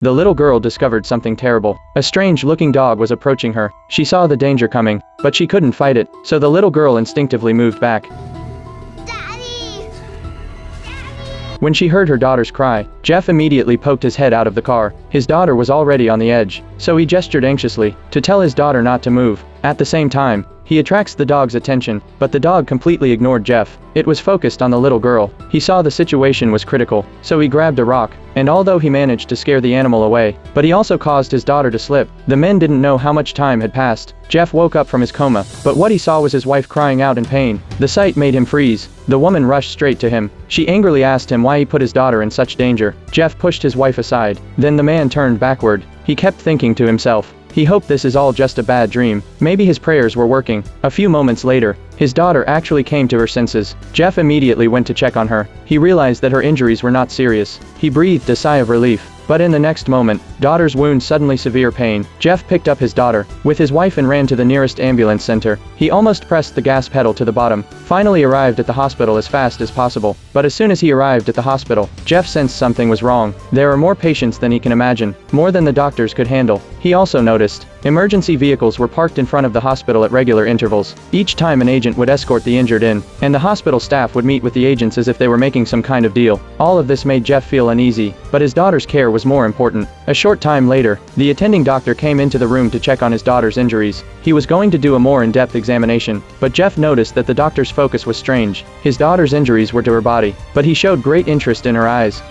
the little girl discovered something terrible. A strange-looking dog was approaching her. She saw the danger coming, but she couldn't fight it, so the little girl instinctively moved back. When she heard her daughter's cry, Jeff immediately poked his head out of the car. His daughter was already on the edge, so he gestured anxiously to tell his daughter not to move. At the same time, he attracts the dog's attention, but the dog completely ignored Jeff. It was focused on the little girl. He saw the situation was critical, so he grabbed a rock, and although he managed to scare the animal away, but he also caused his daughter to slip. The men didn't know how much time had passed. Jeff woke up from his coma, but what he saw was his wife crying out in pain. The sight made him freeze. The woman rushed straight to him. She angrily asked him why he put his daughter in such danger. Jeff pushed his wife aside. Then the man turned backward. He kept thinking to himself. He hoped this is all just a bad dream. Maybe his prayers were working. A few moments later, his daughter actually came to her senses. Jeff immediately went to check on her. He realized that her injuries were not serious. He breathed a sigh of relief. But in the next moment, daughter's wound suddenly severe pain. Jeff picked up his daughter with his wife and ran to the nearest ambulance center. He almost pressed the gas pedal to the bottom, finally arrived at the hospital as fast as possible. But as soon as he arrived at the hospital, Jeff sensed something was wrong. There are more patients than he can imagine, more than the doctors could handle. He also noticed emergency vehicles were parked in front of the hospital at regular intervals. Each time an agent would escort the injured in, and the hospital staff would meet with the agents as if they were making some kind of deal. All of this made Jeff feel uneasy, but his daughter's care was more important. A short time later, the attending doctor came into the room to check on his daughter's injuries. He was going to do a more in-depth examination, but Jeff noticed that the doctor's focus was strange. His daughter's injuries were to her body, but he showed great interest in her eyes.